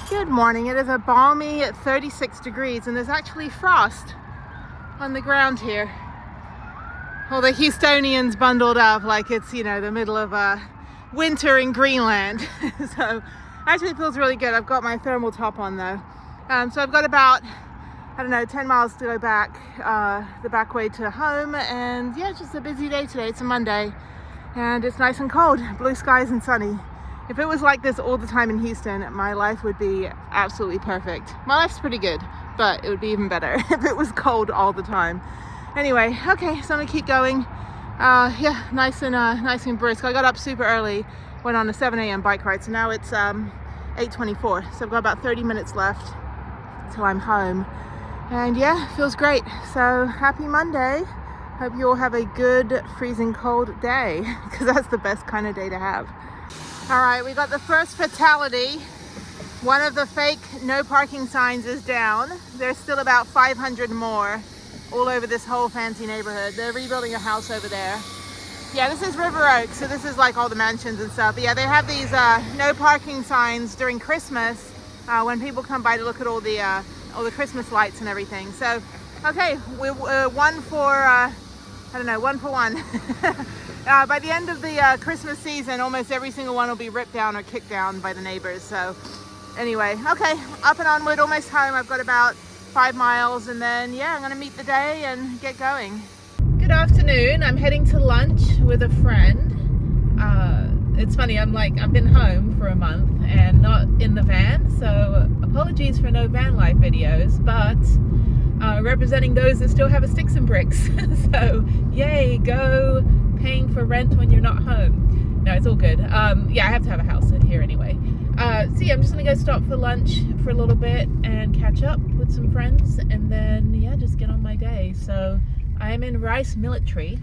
Good morning. It is a balmy 36 degrees and there's actually frost on the ground here. All the Houstonians bundled up like it's, you know, the middle of winter in Greenland. So actually it feels really good. I've got my thermal top on though. So I've got about, I don't know, 10 miles to go back, the back way to home. And yeah, it's just a busy day today. It's a Monday and it's nice and cold, blue skies and sunny. If it was like this all the time in Houston, my life would be absolutely perfect. My life's pretty good, but it would be even better if it was cold all the time. Anyway, okay, so I'm gonna keep going. Yeah, nice and brisk. I got up super early, went on a 7 a.m. bike ride, so now it's 8:24. So I've got about 30 minutes left till I'm home. And yeah, feels great. So happy Monday. Hope you all have a good freezing cold day, because that's the best kind of day to have. All right, we got the first fatality. One of the fake no parking signs is down. There's still about 500 more all over this whole fancy neighborhood. They're rebuilding a house over there. Yeah, this is River Oaks, so this is like all the mansions and stuff. But yeah, they have these no parking signs during Christmas when people come by to look at all the Christmas lights and everything. So, okay, we're one for, I don't know, one for one. By the end of the Christmas season, almost every single one will be ripped down or kicked down by the neighbors. So anyway, okay, up and onward, almost home. I've got about 5 miles and then, yeah, I'm gonna meet the day and get going. Good afternoon. I'm heading to lunch with a friend. It's funny, I've been home for a month and not in the van. So apologies for no van life videos, but representing those that still have a sticks and bricks. So yay, go paying for rent when you're not home. No, it's all good. Yeah, I have to have a house in here anyway. So yeah, I'm just gonna go stop for lunch for a little bit and catch up with some friends and then yeah, just get on my day. So I am in Rice Military,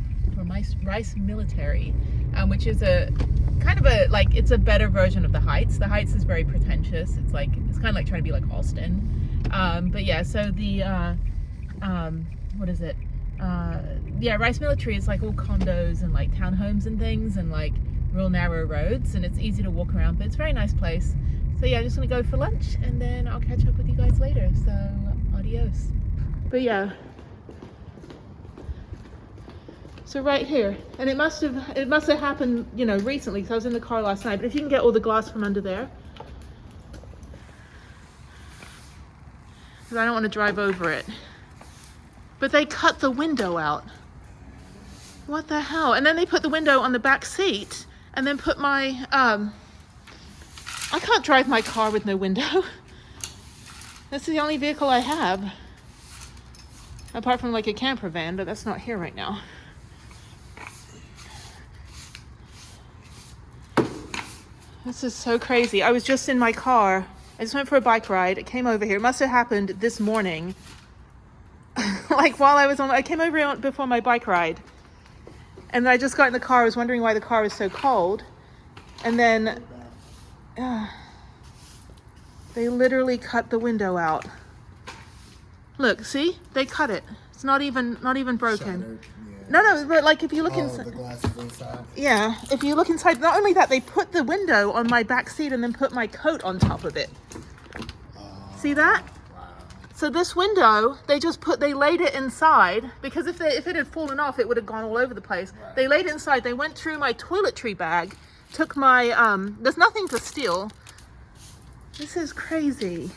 which is a kind of a, like, it's a better version of the Heights. The Heights is very pretentious. It's kind of like trying to be like Austin. But yeah, so the what is it? Yeah, Rice Military is like all condos and like townhomes and things and like real narrow roads, and it's easy to walk around, but it's a very nice place. So yeah, I'm just gonna go for lunch and then I'll catch up with you guys later. So adios. But yeah, so right here, and it must have happened, you know, recently, because I was in the car last night. But if you can get all the glass from under there, because I don't want to drive over it. But they cut the window out. What the hell? And then they put the window on the back seat and then put my, I can't drive my car with no window. This is the only vehicle I have. Apart from like a camper van, but that's not here right now. This is so crazy. I was just in my car. I just went for a bike ride. It came over here. It must have happened this morning. Like while I came over here before my bike ride. And I just got in the car. I was wondering why the car was so cold. And then they literally cut the window out. Look, see? They cut it. It's not even broken. Shattered, yeah. No, but like if you look inside. The glass is inside. Yeah, if you look inside, not only that, they put the window on my back seat and then put my coat on top of it. See that? So this window, they laid it inside, because if it had fallen off, it would have gone all over the place. Right. They laid it inside. They went through my toiletry bag, took my, there's nothing to steal. This is crazy.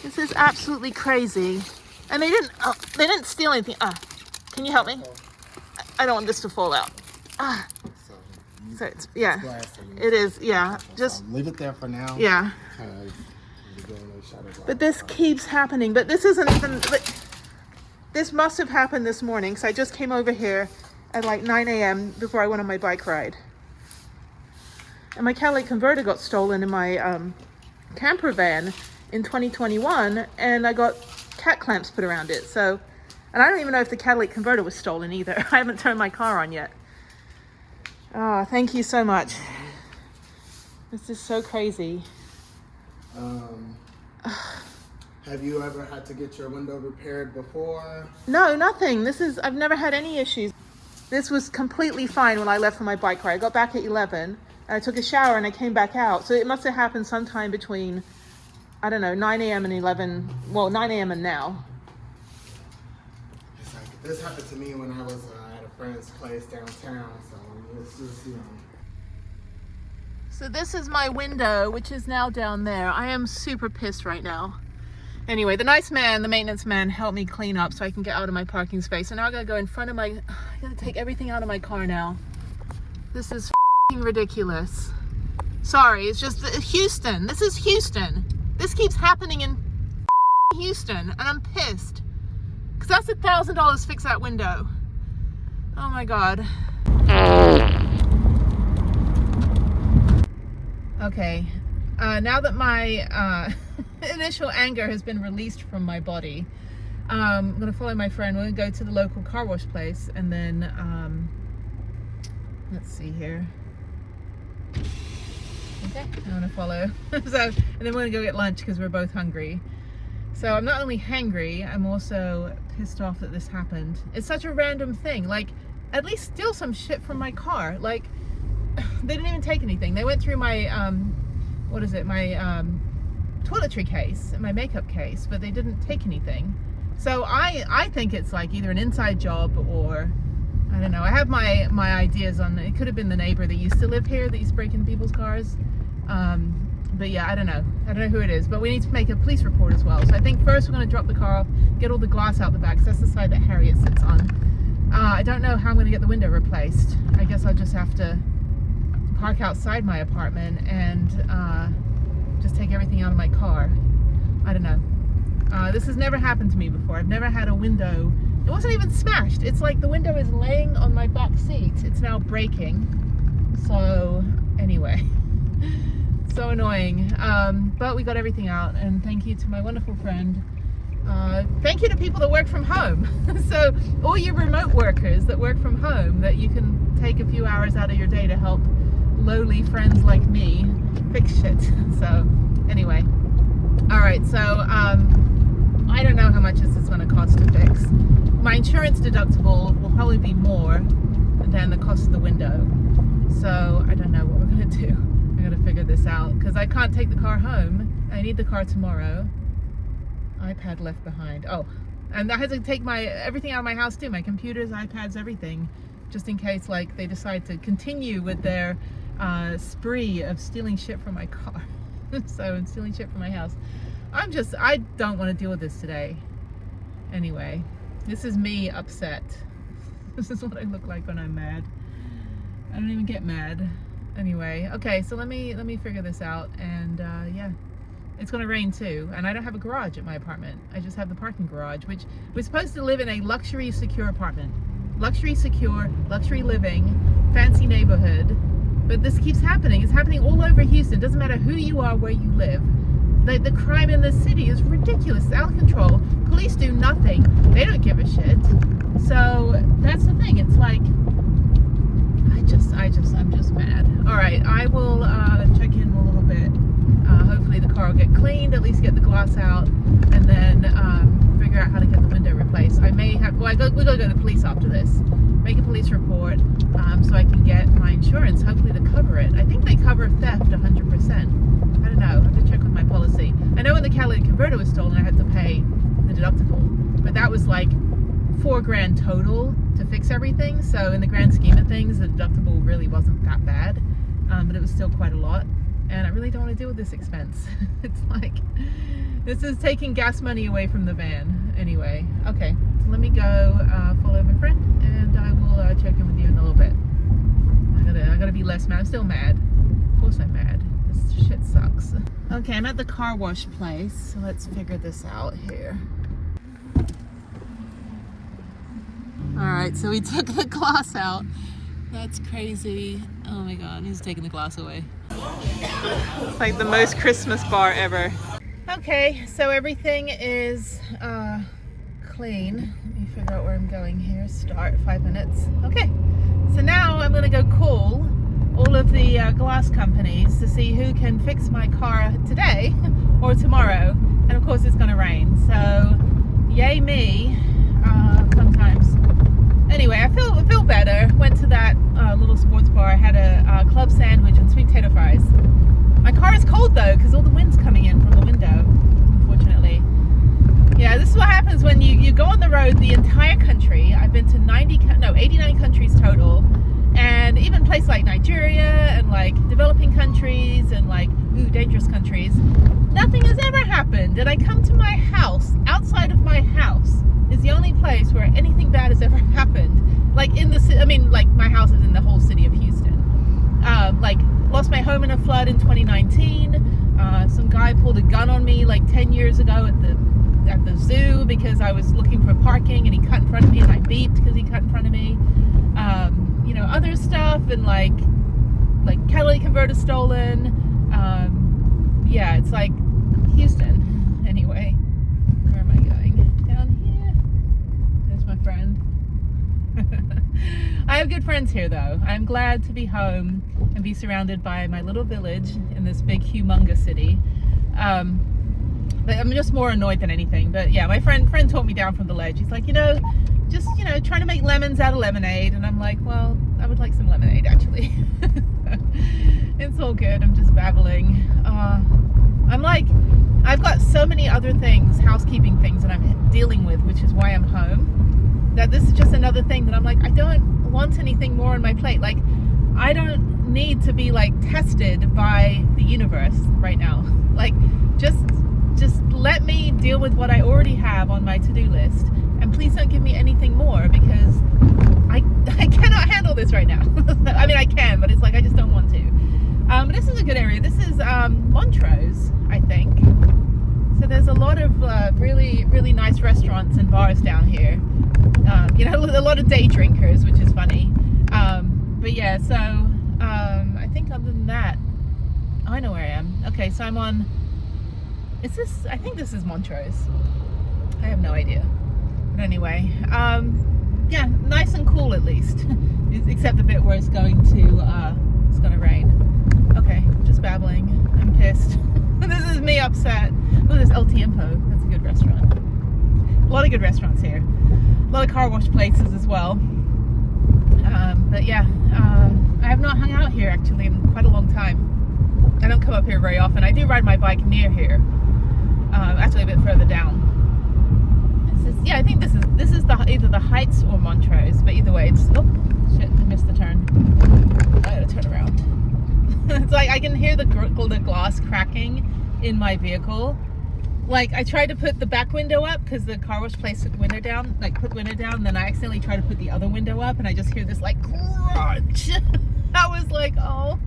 This is absolutely crazy. And they didn't steal anything. Can you help me? I don't want this to fall out. So it's, yeah, it is, yeah. Just leave it there for now. Yeah. But this keeps happening. But this isn't even, this must have happened this morning. So I just came over here at like 9 a.m. before I went on my bike ride. And my catalytic converter got stolen in my camper van in 2021. And I got cat clamps put around it. So, and I don't even know if the catalytic converter was stolen either. I haven't turned my car on yet. Oh, thank you so much. This is so crazy. Have you ever had to get your window repaired before? No, nothing. I've never had any issues. This was completely fine when I left for my bike ride. I got back at 11. I took a shower and I came back out. So it must have happened sometime between, I don't know, 9 a.m. and 11, well, 9 a.m. and now. It's like, this happened to me when I was at a friend's place downtown, so it's just, you know. So this is my window, which is now down there. I am super pissed right now. Anyway, the nice man, the maintenance man, helped me clean up so I can get out of my parking space. And now I gotta go in front of my, I gotta take everything out of my car now. This is f***ing ridiculous. Sorry, it's just Houston. This is Houston. This keeps happening in Houston, and I'm pissed. Because that's $1,000 to fix that window. Oh my God. Okay, now that my initial anger has been released from my body, I'm gonna follow my friend. We're gonna go to the local car wash place, and then let's see here. Okay, I'm gonna follow. And then we're gonna go get lunch because we're both hungry. So I'm not only hangry, I'm also pissed off that this happened. It's such a random thing. Like, at least steal some shit from my car. Like, they didn't even take anything. They went through my what is it, my toiletry case, my makeup case, but they didn't take anything. So I think it's like either an inside job, or I don't know. I have my ideas on it. Could have been the neighbor that used to live here that used to break into people's cars. But yeah, I don't know who it is, but we need to make a police report as well. So I think first we're going to drop the car off, get all the glass out the back, because that's the side that Harriet sits on. I don't know how I'm going to get the window replaced. I guess I'll just have to park outside my apartment and just take everything out of my car. I don't know. This has never happened to me before. I've never had a window. It wasn't even smashed. It's like the window is laying on my back seat. It's now breaking. So anyway, so annoying. But we got everything out, and thank you to my wonderful friend. Thank you to people that work from home. So all you remote workers that work from home, that you can take a few hours out of your day to help lowly friends like me fix shit. So anyway, all right, so I don't know how much this is going to cost to fix. My insurance deductible will probably be more than the cost of the window, so I don't know what we're going to do. I got to figure this out because I can't take the car home. I need the car tomorrow. iPad left behind. Oh, and I had to take everything out of my house too, my computers, iPads, everything, just in case like they decide to continue with their spree of stealing shit from my car. So, stealing shit from my house. I don't want to deal with this today. Anyway, this is me upset. This is what I look like when I'm mad. I don't even get mad. Anyway, okay, so let me figure this out, and yeah. It's gonna rain too, and I don't have a garage at my apartment. I just have the parking garage, which we're supposed to live in a luxury secure apartment. Luxury secure, luxury living, fancy neighborhood. But this keeps happening. It's happening all over Houston. Doesn't matter who you are, where you live. The crime in this city is ridiculous. It's out of control. Police do nothing. They don't give a shit. So that's the thing. It's like, I'm just mad. All right, I will check in a little bit. Hopefully the car will get cleaned, at least get the glass out, and then figure out how to get the window replaced. I may have, we're going to go to the police after this. Make a police report so I can get my insurance, hopefully to cover it. I think they cover theft 100%. I don't know, I have to check on my policy. I know when the catalytic converter was stolen, I had to pay the deductible, but that was like $4,000 total to fix everything. So in the grand scheme of things, the deductible really wasn't that bad, but it was still quite a lot. And I really don't want to deal with this expense. It's like, this is taking gas money away from the van. Anyway, okay, so let me go follow my friend, and I will check in with you in a little bit. I gotta be less mad. I'm still mad. Of course I'm mad. This shit sucks. Okay, I'm at the car wash place, so let's figure this out here. All right, so we took the glass out. That's crazy. Oh my God, he's taking the glass away. It's like the most Christmas bar ever. Okay, so everything is clean. Let me figure out where I'm going here. Start 5 minutes. Okay, so now I'm gonna go call all of the glass companies to see who can fix my car today or tomorrow. And of course it's gonna rain, so yay me, fun times. Anyway, I feel better. Went to that little sports bar. I had a club sandwich and sweet potato fries. My car is cold though because all the wind's coming in from the window, unfortunately. Yeah, this is what happens when you go on the road the entire country. I've been to 89 countries total, and even places like Nigeria and like developing countries and like dangerous countries. Nothing has ever happened, and I come to my house. Outside of my house is the only place where anything bad has ever happened. Like in the city, I mean, like my house is in the whole city of Houston. Like lost my home in a flood in 2019. Some guy pulled a gun on me like 10 years ago at the zoo because I was looking for parking and he cut in front of me and I beeped because he cut in front of me. You know, other stuff and like catalytic converter stolen. Yeah, it's like Houston. Anyway, where am I going? Down here. There's my friend. I have good friends here though. I'm glad to be home and be surrounded by my little village in this big humongous city. But I'm just more annoyed than anything. But yeah, my friend taught me down from the ledge. He's like, just trying to make lemons out of lemonade. And I'm like, well, I would like some lemonade actually. It's all good. I'm just babbling. I'm like, I've got so many other things, housekeeping things that I'm dealing with, which is why I'm home, that this is just another thing that I'm like, I don't want anything more on my plate. Like, I don't need to be like tested by the universe right now. Like, just let me deal with what I already have on my to-do list, and please don't give me anything more because I cannot handle this right now. I mean, I can, but it's like I just don't want to. But this is a good area. This is Montrose, I think. So there's a lot of really, really nice restaurants and bars down here. A lot of day drinkers, which is funny. But yeah, so I think other than that, I know where I am. Okay, so I'm on. I think this is Montrose. I have no idea. But anyway, yeah, nice and cool at least. Except the bit where it's going to rain. Okay, just babbling. I'm pissed. This is me upset. Oh, there's El Tiempo. That's a good restaurant. A lot of good restaurants here. A lot of car wash places as well. But yeah, I have not hung out here actually in quite a long time. I don't come up here very often. I do ride my bike near here. Actually a bit further down. I think this is either the Heights or Montrose, but either way, it's, oh shit, I missed the turn. I gotta turn around. It's like I can hear the glass cracking in my vehicle. Like I tried to put the back window up because the car wash place took window down, put window down, and then I accidentally tried to put the other window up, and I just hear this like crunch. I was like, oh,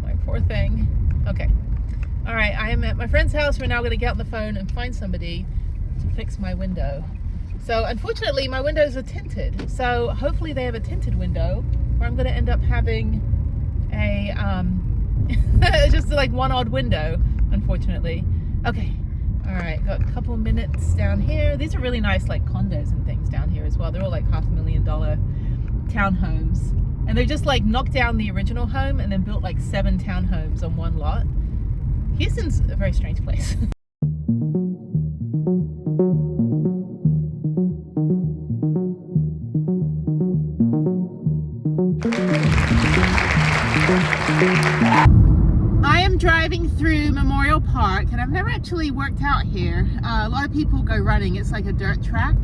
my poor thing. Okay. All right, I am at my friend's house. We're now going to get on the phone and find somebody to fix my window. So unfortunately, my windows are tinted. So hopefully they have a tinted window, or I'm going to end up having a just like one odd window, unfortunately. Okay. All right, got a couple minutes down here. These are really nice like condos and things down here as well. They're all like $500,000 townhomes. And they just like knocked down the original home and then built like 7 townhomes on one lot. Houston's a very strange place. I am driving through Memorial Park, and I've never actually worked out here. A lot of people go running. It's like a dirt track.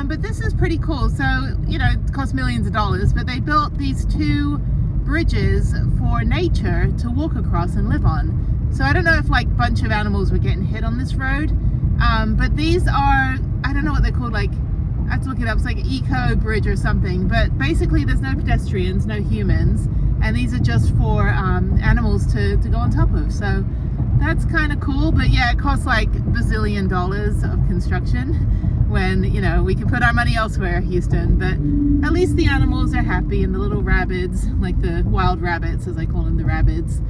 But this is pretty cool. So, it costs millions of dollars, but they built these 2 bridges for nature to walk across and live on. So I don't know if like a bunch of animals were getting hit on this road. But these are, I don't know what they're called, like, I have to look it up. It's like an eco bridge or something. But basically there's no pedestrians, no humans. And these are just for animals to go on top of. So that's kind of cool. But yeah, it costs like $bazillion of construction when, we can put our money elsewhere, Houston. But at least the animals are happy, and the little rabbits, like the wild rabbits, as I call them, the rabbits,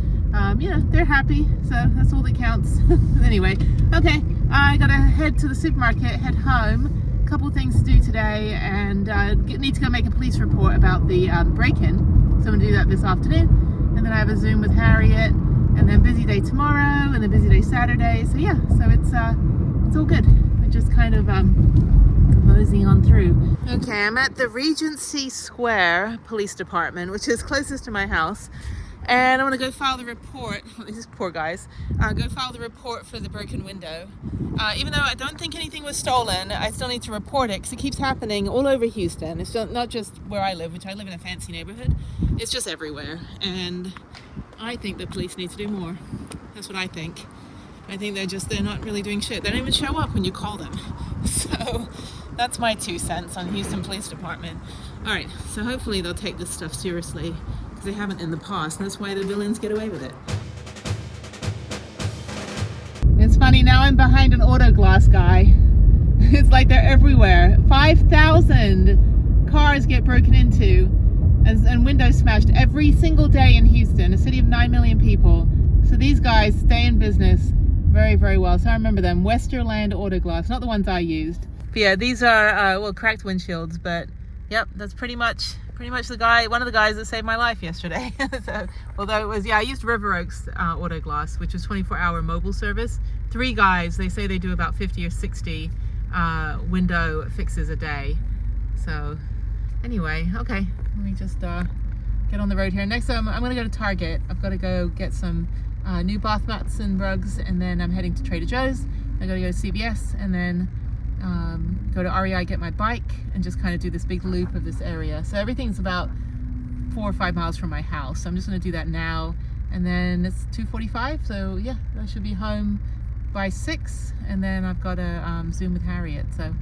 they're happy. So that's all that counts. Anyway, okay, I gotta head to the supermarket, head home. A couple things to do today, and need to go make a police report about the break-in. So I'm gonna do that this afternoon, and then I have a Zoom with Harriet, and then busy day tomorrow, and then busy day Saturday. So yeah, so it's all good. I just kind of moseying on through. Okay, I'm at the Regency Square Police Department, which is closest to my house. And I'm gonna go file the report. These poor guys. Go file the report for the broken window. Even though I don't think anything was stolen, I still need to report it because it keeps happening all over Houston. It's not just where I live, which I live in a fancy neighborhood. It's just everywhere. And I think the police need to do more. That's what I think. I think they're not really doing shit. They don't even show up when you call them. So that's my 2 cents on Houston Police Department. All right, so hopefully they'll take this stuff seriously, because they haven't in the past, and that's why the villains get away with it. It's funny, now I'm behind an auto glass guy. It's like they're everywhere. 5,000 cars get broken into and windows smashed every single day in Houston, a city of 9 million people. So these guys stay in business very, very well. So I remember them, Westerland Auto Glass, not the ones I used. But yeah, these are, well, cracked windshields, but yep, that's pretty much the guy, one of the guys that saved my life yesterday. So, although it was, yeah, I used River Oaks Auto Glass, which is 24-hour mobile service. 3 guys, they say they do about 50 or 60 window fixes a day. So anyway, okay, let me just get on the road here. Next I'm gonna go to Target. I've got to go get some new bath mats and rugs, and then I'm heading to Trader Joe's. I gotta go to CVS, and then go to REI, get my bike, and just kind of do this big loop of this area. So everything's about 4 or 5 miles from my house. So I'm just gonna do that now, and then it's 2:45. So yeah, I should be home by 6, and then I've got a Zoom with Harriet. So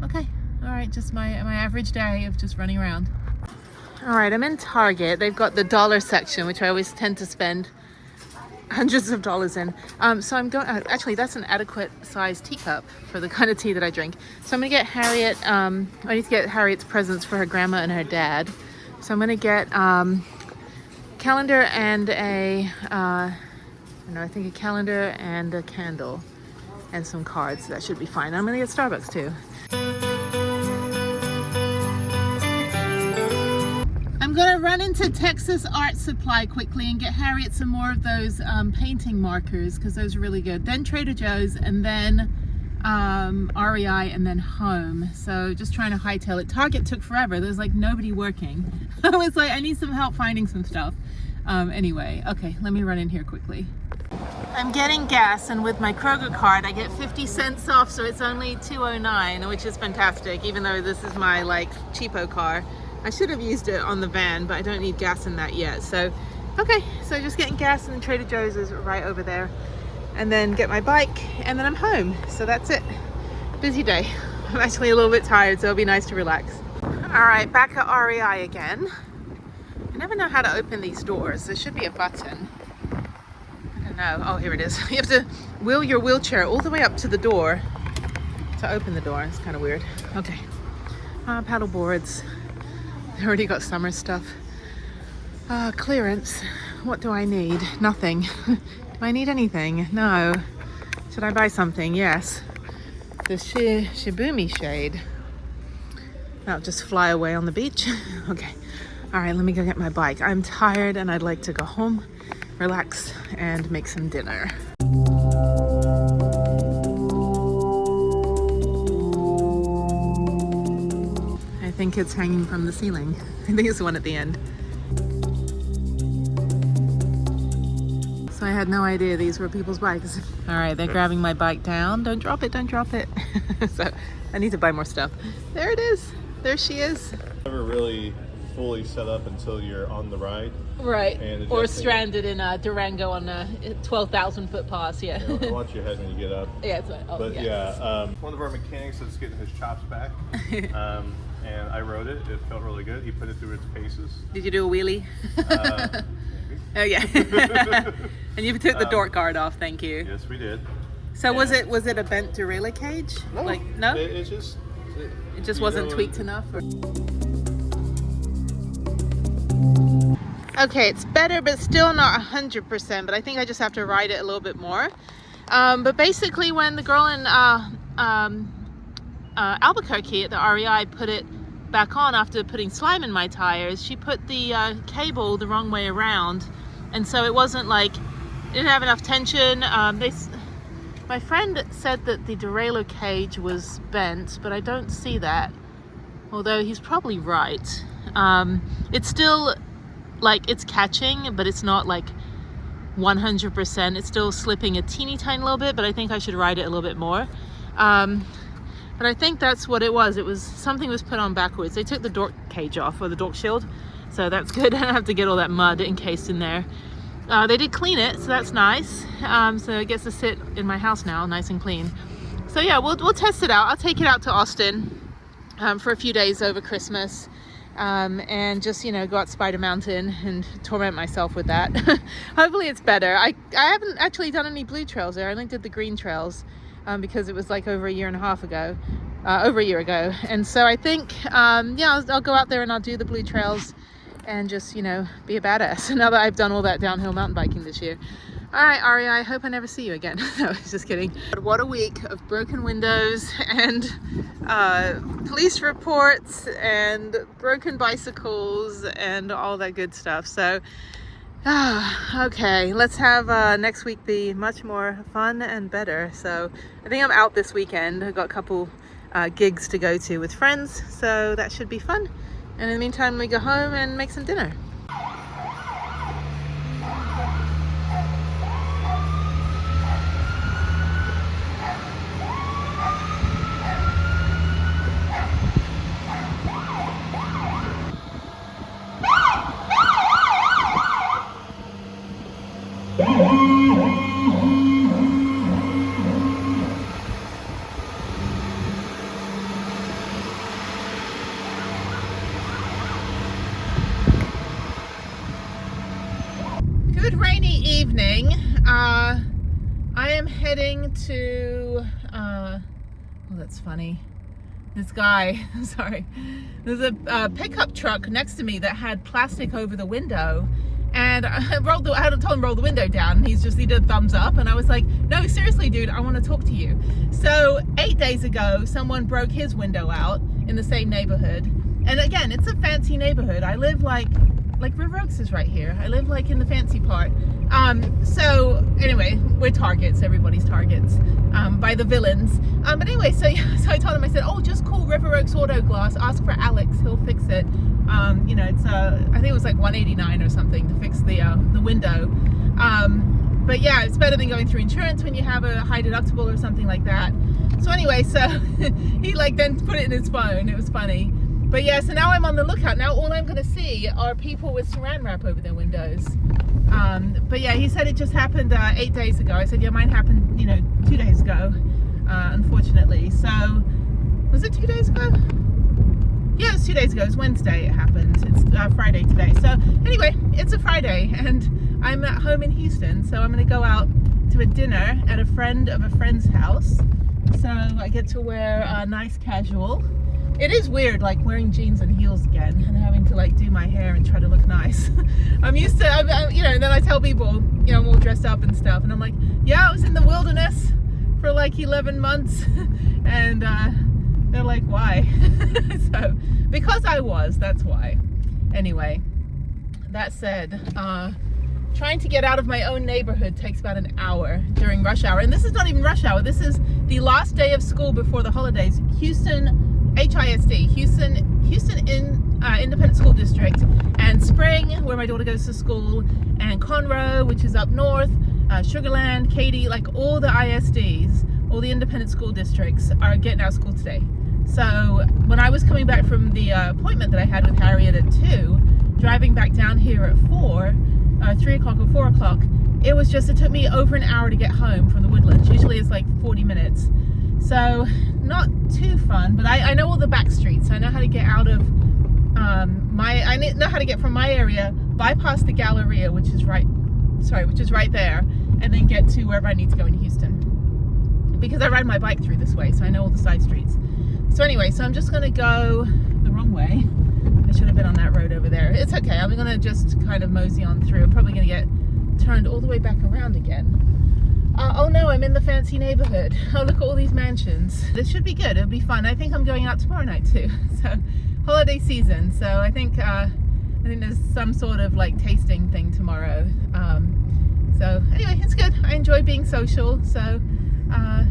okay, all right, just my average day of just running around. All right, I'm in Target. They've got the dollar section, which I always tend to spend hundreds of dollars in. So I'm going, actually that's an adequate sized teacup for the kind of tea that I drink. So I'm gonna get Harriet, I need to get Harriet's presents for her grandma and her dad. So I'm gonna get calendar and I think a calendar and a candle and some cards. That should be fine. I'm gonna get Starbucks too. I'm gonna run into Texas Art Supply quickly and get Harriet some more of those painting markers, because those are really good. Then Trader Joe's, and then REI, and then home. So just trying to hightail it. Target took forever. There's like nobody working. I was like, I need some help finding some stuff. Anyway, okay, let me run in here quickly. I'm getting gas, and with my Kroger card I get 50 cents off, so it's only $2.09, which is fantastic, even though this is my like cheapo car. I should have used it on the van, but I don't need gas in that yet. So, okay, so just getting gas, and Trader Joe's is right over there. And then get my bike, and then I'm home. So that's it. Busy day. I'm actually a little bit tired, so it'll be nice to relax. All right, back at REI again. I never know how to open these doors. There should be a button. I don't know. Oh, here it is. You have to wheel your wheelchair all the way up to the door to open the door. It's kind of weird. Okay. Paddle boards. I already got summer stuff. Clearance. What do I need? Nothing. Do I need anything? No. Should I buy something? Yes. The Shibumi shade. That'll just fly away on the beach. Okay. All right, let me go get my bike. I'm tired and I'd like to go home, relax, and make some dinner. I think it's hanging from the ceiling. I think it's the one at the end. So I had no idea these were people's bikes. All right, they're grabbing my bike down. Don't drop it, don't drop it. So I need to buy more stuff. There it is. There she is. Never really fully set up until you're on the ride. Right, or stranded in Durango on a 12,000 foot pass, yeah. I want your head when you get up. Yeah, it's right. Oh, but yeah. One of our mechanics is getting his chops back. And I rode it. It felt really good. He put it through its paces. Did you do a wheelie? Maybe. Oh yeah. And you took the door guard off. Thank you. Yes, we did. So was it a bent derailleur cage? No. Like no. It just wasn't tweaked enough. Or... Okay, it's better, but still not 100%. But I think I just have to ride it a little bit more. But basically, when the girl in Albuquerque at the REI put it back on after putting slime in my tires, she put the cable the wrong way around, and so it wasn't like, it didn't have enough tension. My friend said that the derailleur cage was bent, but I don't see that. Although he's probably right. It's still like it's catching, but it's not like 100%. It's still slipping a teeny tiny little bit, but I think I should ride it a little bit more. But I think that's what it was. It was something was put on backwards. They took the door cage off, or the door shield, so that's good. I don't have to get all that mud encased in there. They did clean it, so that's nice. So it gets to sit in my house now, nice and clean. So yeah, we'll test it out. I'll take it out to Austin for a few days over Christmas, and just, you know, go out Spider Mountain and torment myself with that. Hopefully it's better. I haven't actually done any blue trails there. I only did the green trails. Because it was like over a year ago, and so I think yeah, I'll go out there and I'll do the blue trails and just, you know, be a badass now that I've done all that downhill mountain biking this year. All right, Ari, I hope I never see you again. No, I was just kidding. But what a week of broken windows and police reports and broken bicycles and all that good stuff. So okay, let's have next week be much more fun and better. So I think I'm out this weekend. I've got a couple gigs to go to with friends, so that should be fun. And in the meantime, we go home and make some dinner. Good rainy evening. I am heading to oh, that's funny. This guy, sorry, there's a pickup truck next to me that had plastic over the window, and I had told him roll the window down, and he did a thumbs up, and I was like, no, seriously dude, I want to talk to you. So 8 days ago someone broke his window out in the same neighborhood, and again, it's a fancy neighborhood. I live like River Oaks is right here. I live like in the fancy part. So anyway, we're targets, everybody's targets, by the villains. But anyway, so I told him, I said, oh, just call River Oaks Auto Glass, ask for Alex, he'll fix it. You know, it's I think it was like $189 or something to fix the window. But yeah, it's better than going through insurance when you have a high deductible or something like that. So anyway, so he then put it in his phone. It was funny. But yeah, so now I'm on the lookout. Now all I'm going to see are people with saran wrap over their windows. But yeah, he said it just happened 8 days ago. I said, yeah, mine happened, 2 days ago, unfortunately. So, was it 2 days ago? Yeah, it was 2 days ago. It was Wednesday it happened. It's Friday today. So anyway, it's a Friday and I'm at home in Houston. So I'm going to go out to a dinner at a friend of a friend's house. So I get to wear a nice casual. It is weird, like wearing jeans and heels again and having to like do my hair and try to look nice. I'm used to, and then I tell people, I'm all dressed up and stuff, and I'm like, yeah, I was in the wilderness for like 11 months, and they're like, why? So, because I was, that's why. Anyway, that said, trying to get out of my own neighborhood takes about an hour during rush hour, and this is not even rush hour. This is the last day of school before the holidays. Houston HISD, Houston Independent School District, and Spring, where my daughter goes to school, and Conroe, which is up north, Sugarland, Katy, like all the ISDs, all the independent school districts are getting out of school today. So when I was coming back from the appointment that I had with Harriet at 2, driving back down here at 3 o'clock or 4 o'clock, it took me over an hour to get home from the Woodlands. Usually it's like 40 minutes. So not too fun, but I know all the back streets. I know how to get out of I know how to get from my area, bypass the Galleria, which is right there, and then get to wherever I need to go in Houston. Because I ride my bike through this way, so I know all the side streets. So anyway, so I'm just gonna go the wrong way. I should have been on that road over there. It's okay, I'm gonna just kind of mosey on through. I'm probably gonna get turned all the way back around again. Oh no, I'm in the fancy neighborhood. Oh, look at all these mansions. This should be good. It'll be fun. I think I'm going out tomorrow night too. So, holiday season. So I think there's some sort of like tasting thing tomorrow. So anyway, it's good. I enjoy being social. So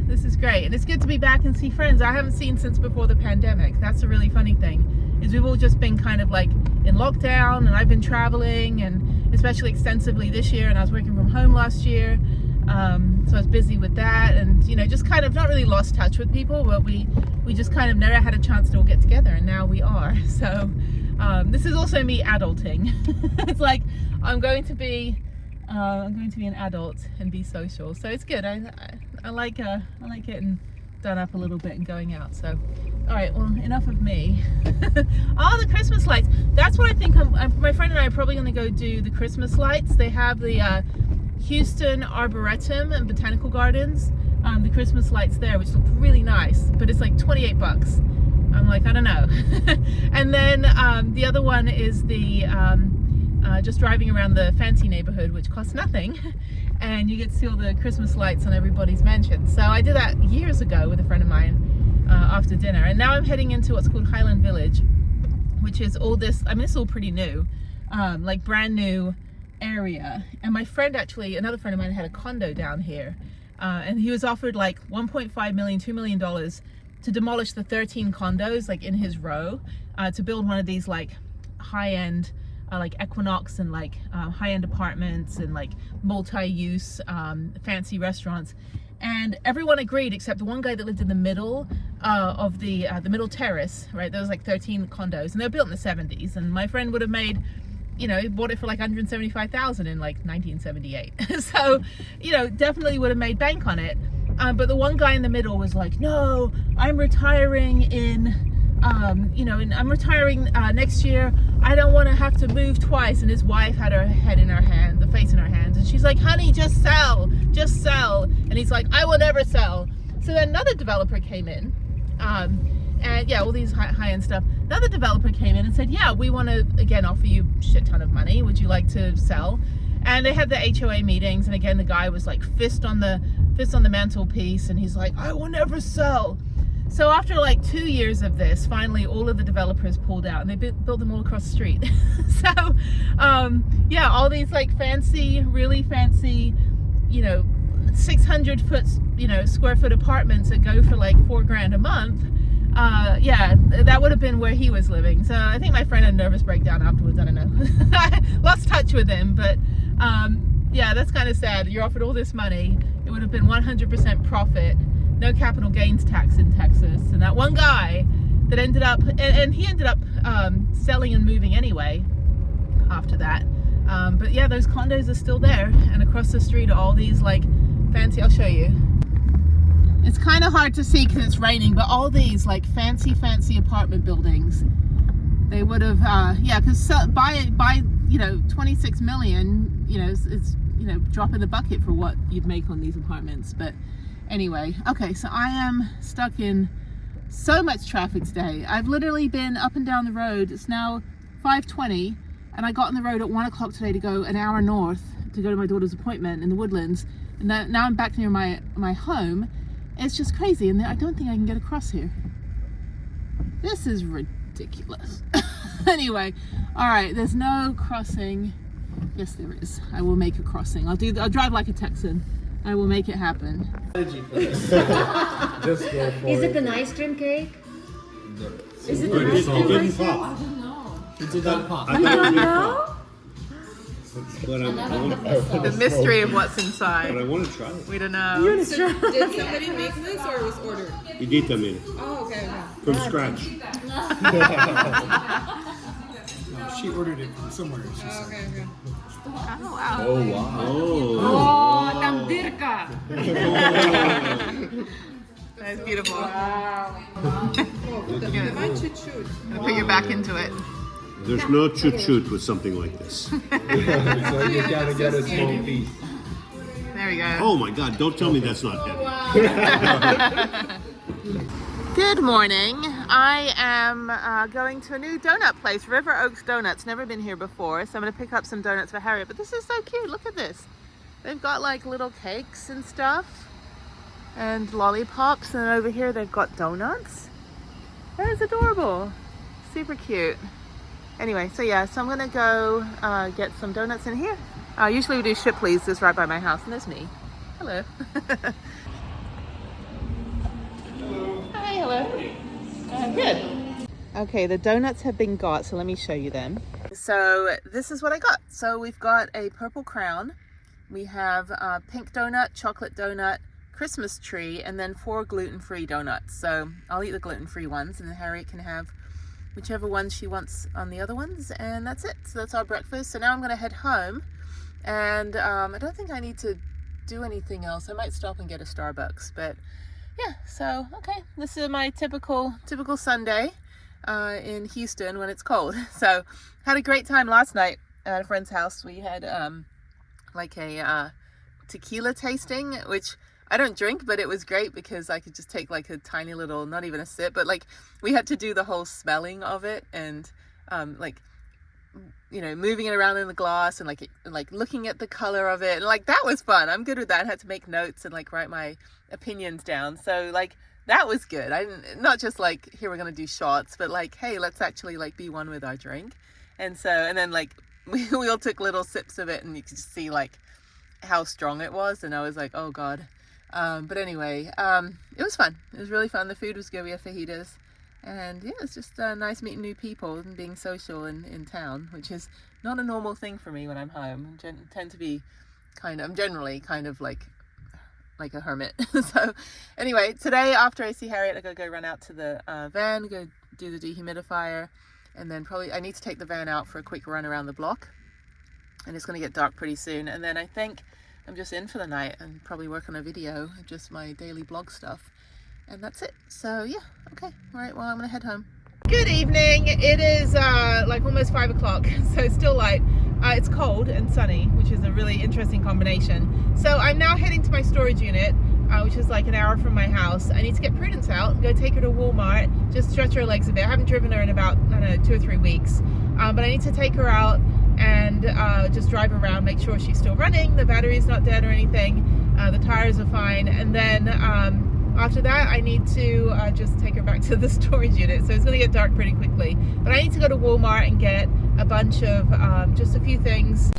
This is great, and it's good to be back and see friends I haven't seen since before the pandemic. That's a really funny thing, is we've all just been kind of like in lockdown, and I've been traveling, and especially extensively this year, and I was working from home last year, so I was busy with that, and you know, just kind of not really lost touch with people, but we just kind of never had a chance to all get together, and now we are. So this is also me adulting. It's like I'm going to be an adult and be social, so it's good. I like getting done up a little bit and going out. So all right, well, enough of me. Oh, the Christmas lights, that's what I think. My friend and I are probably going to go do the Christmas lights. They have the Houston Arboretum and Botanical Gardens, the Christmas lights there, which look really nice, but it's like 28 bucks. I'm like, I don't know. And then the other one is the just driving around the fancy neighborhood, which costs nothing, and you get to see all the Christmas lights on everybody's mansion. So I did that years ago with a friend of mine after dinner, and now I'm heading into what's called Highland Village, which is all this, I mean, it's all pretty new, like brand new area. And my friend, actually, another friend of mine, had a condo down here, and he was offered like $1.5 million, $2 million to demolish the 13 condos like in his row, to build one of these like high-end like Equinox and like high-end apartments and like multi-use fancy restaurants. And everyone agreed except the one guy that lived in the middle of the middle terrace, right? There was like 13 condos, and they were built in the 70s, and my friend would have made, you know, he bought it for like $175,000 in like 1978. So, you know, definitely would have made bank on it. But the one guy in the middle was like, no, I'm retiring in I'm retiring next year. I don't want to have to move twice. And his wife had her head in her hand, the face in her hands, and she's like, honey, just sell. And he's like, I will never sell. So then another developer came in, and yeah, all these high-end stuff. Another developer came in and said, yeah, we want to again offer you a shit ton of money. Would you like to sell? And they had the HOA meetings, and again, the guy was like fist on the mantelpiece, and he's like, I will never sell. So after like 2 years of this, finally all of the developers pulled out, and they built them all across the street. So yeah, all these like fancy, really fancy, you know, 600 foot, you know, square foot apartments that go for like $4,000 a month. Yeah, that would have been where he was living. So I think my friend had a nervous breakdown afterwards. I don't know. I lost touch with him, but yeah, that's kind of sad. You're offered all this money. It would have been 100% profit. No capital gains tax in Texas. And that one guy that ended up, and he ended up selling and moving anyway after that. But yeah, those condos are still there. And across the street are all these like fancy, I'll show you. It's kind of hard to see because it's raining, but all these like fancy apartment buildings, they would have, yeah, because by you know, 26 million, you know, it's you know, drop in the bucket for what you'd make on these apartments. But anyway, okay, so I am stuck in so much traffic today. I've literally been up and down the road. It's now 5:20, and I got on the road at 1 o'clock today to go an hour north to go to my daughter's appointment in the Woodlands, and now I'm back near my home. It's just crazy, and I don't think I can get across here. This is ridiculous. Anyway, all right, there's no crossing. Yes, there is. I will make a crossing. I'll drive like a Texan. I will make it happen. Just go for Is it an ice cream cake? No. Is it It an ice cream didn't cake? pop. It did not pop. I You thought it don't did know? pop. But I want The mystery of what's inside. to try it. We don't know. Did somebody make this or it was ordered? Edita made it Oh, okay. from scratch. No, she ordered it from somewhere. She said. Okay, okay. Oh, wow. Oh wow. Oh. Oh, tamdirka! That's beautiful. My choo-choo. Put your back into it. There's no chut-chut with something like this. So you gotta get a small piece. There we go. Oh my God, don't tell me that's not heavy. Good morning. I am going to a new donut place, River Oaks Donuts. Never been here before, so I'm going to pick up some donuts for Harriet. But this is so cute. Look at this. They've got like little cakes and stuff and lollipops, and over here they've got donuts. That is adorable. Super cute. Anyway, so yeah, so I'm going to go get some donuts in here. Usually we do Shipley's, just right by my house, and there's me. Hello. Hi, hello. Good. Okay, the donuts have been got, so let me show you them. So this is what I got. So we've got a purple crown. We have a pink donut, chocolate donut, Christmas tree, and then 4 gluten-free donuts. So I'll eat the gluten-free ones, and then Harriet can have whichever ones she wants on the other ones, and that's it. So that's our breakfast. So now I'm gonna head home, and I don't think I need to do anything else. I might stop and get a Starbucks, but yeah, so okay, this is my typical Sunday in Houston when it's cold. So had a great time last night at a friend's house. We had like a tequila tasting, which I don't drink, but it was great because I could just take like a tiny little, not even a sip, but like we had to do the whole smelling of it, and like, you know, moving it around in the glass, and like looking at the color of it, and like that was fun. I'm good with that. I had to make notes and like write my opinions down. So like that was good. I didn't, not just like, here we're gonna do shots, but like, hey, let's actually like be one with our drink. And so, and then like we all took little sips of it, and you could just see like how strong it was, and I was like, oh god. But anyway, it was fun. It was really fun. The food was good. We had fajitas, and yeah, it's just nice meeting new people and being social in town, which is not a normal thing for me when I'm home. I tend to be I'm generally kind of like a hermit. So anyway, today after I see Harriet, I gotta go run out to the van, go do the dehumidifier, and then probably I need to take the van out for a quick run around the block, and it's gonna get dark pretty soon. And then I think I'm just in for the night and probably work on a video, just my daily blog stuff, and that's it. So yeah, okay, all right, well, I'm gonna head home. Good evening. It is like almost 5 o'clock, so it's still light. It's cold and sunny, which is a really interesting combination. So I'm now heading to my storage unit, which is like an hour from my house. I need to get Prudence out, go take her to Walmart, just stretch her legs a bit. I haven't driven her in about, I don't know, 2 or 3 weeks, but I need to take her out and just drive around, make sure she's still running, the battery's not dead or anything, the tires are fine, and then after that I need to just take her back to the storage unit. So it's going to get dark pretty quickly, but I need to go to Walmart and get a bunch of just a few things.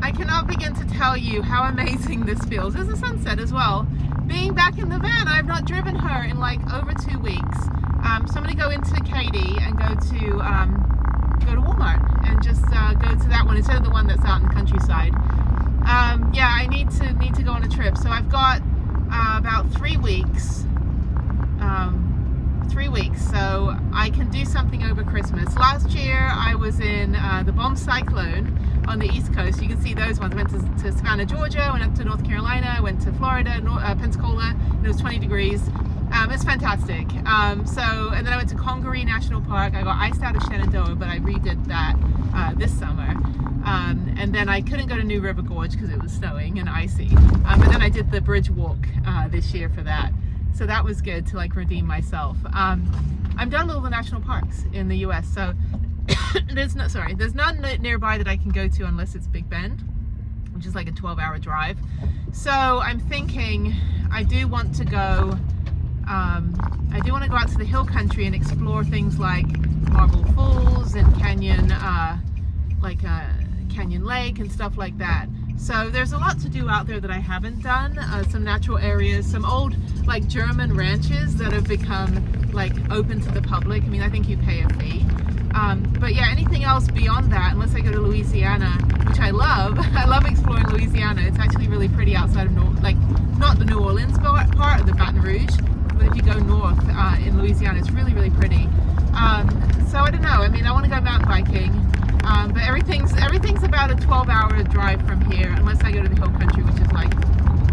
I cannot begin to tell you how amazing this feels. There's a sunset as well. Being back in the van, I've not driven her in like over 2 weeks. So I'm going to go into Katy and go to Walmart and just go to that one instead of the one that's out in the countryside. Yeah, I need to go on a trip. So I've got about 3 weeks. 3 weeks, so I can do something over Christmas. Last year I was in the bomb cyclone on the East Coast. You can see those ones. I went to Savannah, Georgia, went up to North Carolina, went to Florida, Pensacola, and it was 20 degrees. It's fantastic. And then I went to Congaree National Park. I got iced out of Shenandoah, but I redid that this summer. And then I couldn't go to New River Gorge because it was snowing and icy. But then I did the bridge walk this year for that. So that was good to like redeem myself. I'm done with all the national parks in the US. So there's none nearby that I can go to unless it's Big Bend, which is like a 12-hour drive. So I'm thinking I do want to go out to the hill country and explore things like Marble Falls and Canyon Lake and stuff like that. So there's a lot to do out there that I haven't done. Some natural areas, some old like German ranches that have become like open to the public. I mean, I think you pay a fee. But yeah, anything else beyond that, unless I go to Louisiana, which I love. I love exploring Louisiana. It's actually really pretty outside of not the New Orleans part of the Baton Rouge, but if you go north in Louisiana, it's really, really pretty. So I don't know. I mean, I want to go mountain biking, but everything's about a 12-hour drive from here, unless I go to the hill country, which is like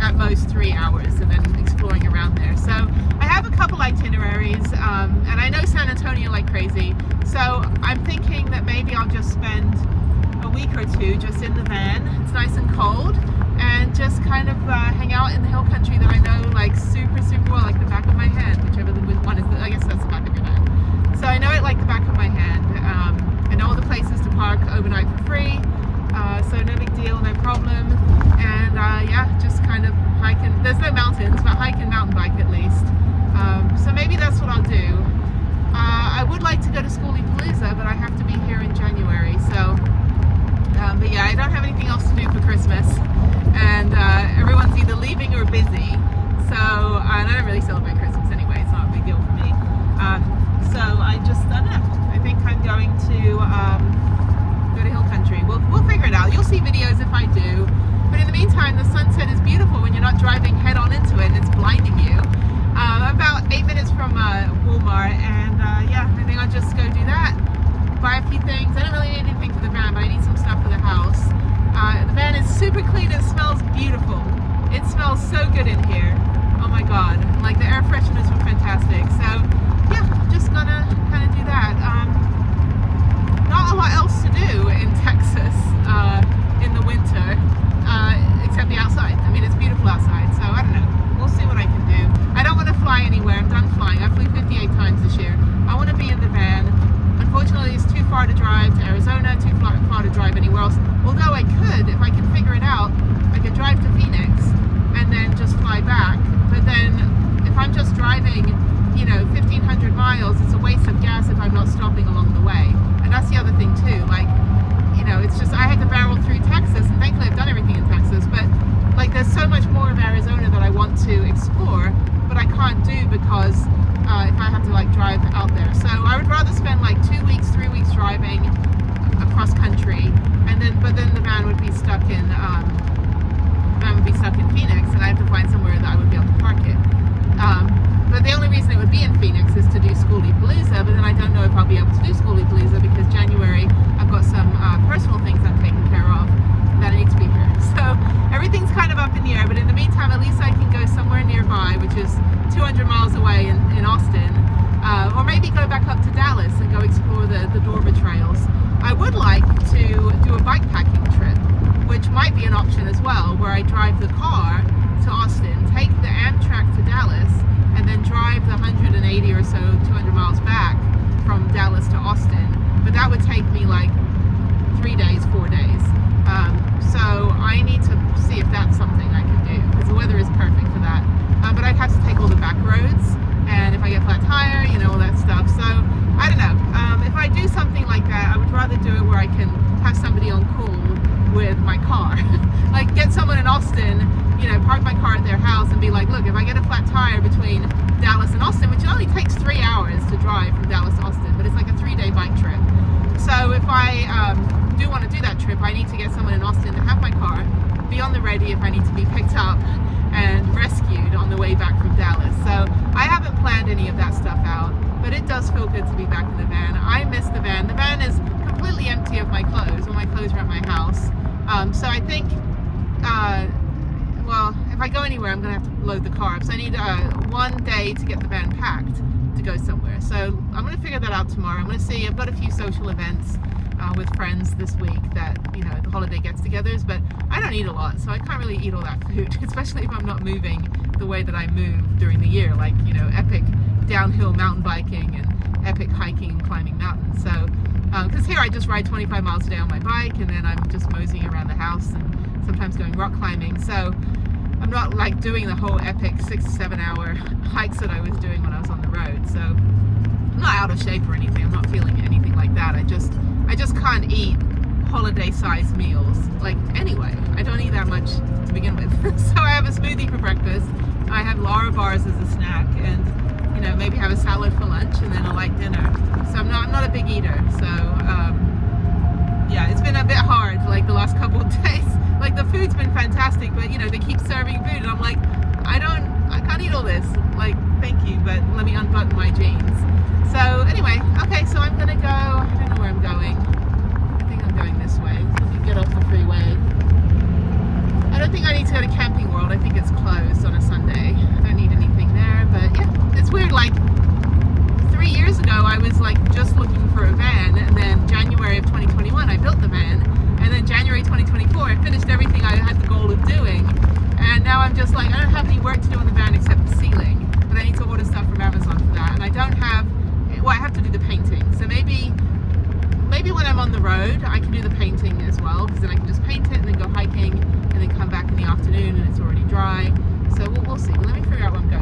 at most 3 hours, and then exploring around there. So I have a couple itineraries, and I know San Antonio like crazy. So I'm thinking that maybe I'll just spend a week or two just in the van. It's nice and cold, and just kind of hang out in the hill country that I know like super, super well, like the back of my hand, whichever the one is. I guess that's the back of your hand. So I know it like the back of my hand. I know all the places to park overnight for free, so no big deal, no problem. And yeah, just kind of hiking. There's no mountains, but hike and mountain bike at least. So maybe that's what I'll do. I would like to go to Schoolie-Palooza, but I have to be here in January. So, but yeah, I don't have anything else to do for Christmas, and everyone's either leaving or busy. So and I don't really celebrate Christmas anyway. It's not a big deal for me. So I don't know. I think I'm going to go to Hill Country. We'll figure it out. You'll see videos if I do. But in the meantime, the sunset is beautiful when you're not driving head on into it and it's blinding you. I'm about 8 minutes from Walmart, and yeah, I think I'll just go do that. Buy a few things. I don't really need anything for the van, but I need some stuff for the house. The van is super clean. It smells beautiful. It smells so good in here. Oh my god. Like the air fresheners were fantastic. So yeah, just gonna kind of do that. Not a lot else to do in Texas in the winter, except be outside. I mean, it's beautiful outside, so I don't know. We'll see what I can do. I don't want to fly anywhere. I'm done flying. I flew 58 times this year. I want to be in the van. Unfortunately, it's too far to drive to Arizona, too far to drive anywhere else. Although I could, if I can figure it out, I could drive to Phoenix and then just fly back. But then if I'm just driving, 1,500 miles, it's a waste of gas if I'm not stopping along the way. And that's the other thing too. Like, it's just, I had to barrel through Texas, and thankfully I've done everything in Texas, but like there's so much more of Arizona that I want to explore, but I can't do because if I have to like drive out there. So I would rather spend like 2 weeks, 3 weeks driving across country, but then the van would be stuck in Phoenix, and I have to find somewhere that I would be able to park it. But the only reason it would be in Phoenix is to do Schoolie-Palooza, but then I don't know if I'll be able to do Schoolie-Palooza because January I've got some personal things I'm taking care of that I need to be here. So everything's kind of up in the air, but in the meantime, at least I can go somewhere nearby, which is 200 miles away in Austin, or maybe go back up to Dallas and go explore the Dorva trails. I would like to do a bikepacking trip, which might be an option as well, where I drive the car to Austin, take the Amtrak to Dallas, and then drive the 180 or so, 200 miles back from Dallas to Austin. But that would take me like 3 days, 4 days. So I need to see if that's something I can do, because the weather is perfect for that. But I'd have to take all the back roads, and if I get flat tire, all that stuff. So I don't know. If I do something like that, I would rather do it where I can have somebody on call with my car. Like get someone in Austin, park my car at their house and be like, look, if I get a flat tire between Dallas and Austin, which only takes 3 hours to drive from Dallas to Austin, but it's like a 3-day bike trip. So if I do want to do that trip, I need to get someone in Austin to have my car, be on the ready if I need to be picked up and rescued on the way back from Dallas. So I haven't planned any of that stuff out, but it does feel good to be back in the van. I miss the van. The van is completely empty of my clothes. All my clothes are at my house. So I think, well, if I go anywhere, I'm going to have to load the car up. So I need 1 day to get the van packed to go somewhere. So I'm going to figure that out tomorrow. I'm going to see, I've got a few social events with friends this week that, the holiday gets-togethers, but I don't eat a lot, so I can't really eat all that food, especially if I'm not moving the way that I move during the year, like, epic downhill mountain biking and epic hiking and climbing mountains. So, because here I just ride 25 miles a day on my bike, and then I'm just moseying around the house and sometimes going rock climbing. So I'm not like doing the whole epic 6-7 hour hikes that I was doing when I was on the road. So I'm not out of shape or anything. I'm not feeling anything like that. I just can't eat holiday-sized meals. Like, anyway, I don't eat that much to begin with. So I have a smoothie for breakfast. I have Lara bars as a snack, and maybe have a salad for lunch, and then a light dinner. So I'm not a big eater. So yeah, it's been a bit hard like the last couple of days. Like the food's been fantastic, but they keep serving food, and I'm like, I can't eat all this. Like, thank you, but let me unbutton my jeans. So anyway, okay, so I'm gonna go. I don't know where I'm going. I think I'm going this way. So let me get off the freeway. I don't think I need to go to Camping World. I think it's closed on a Sunday. I don't need anything there, but yeah, it's weird. Like 3 years ago, I was like just looking for a van, and then January of 2021, I built the van, and then January 2024, I finished everything I had the goal of doing, and now I'm just like, I don't have any work to do on the van except the ceiling, but I need to order stuff from Amazon for that, and I don't have, well, I have to do the painting, so maybe when I'm on the road, I can do the painting as well, because then I can just paint it and then go hiking, and then come back in the afternoon and it's already dry. So we'll see. Well, let me figure out where I'm going.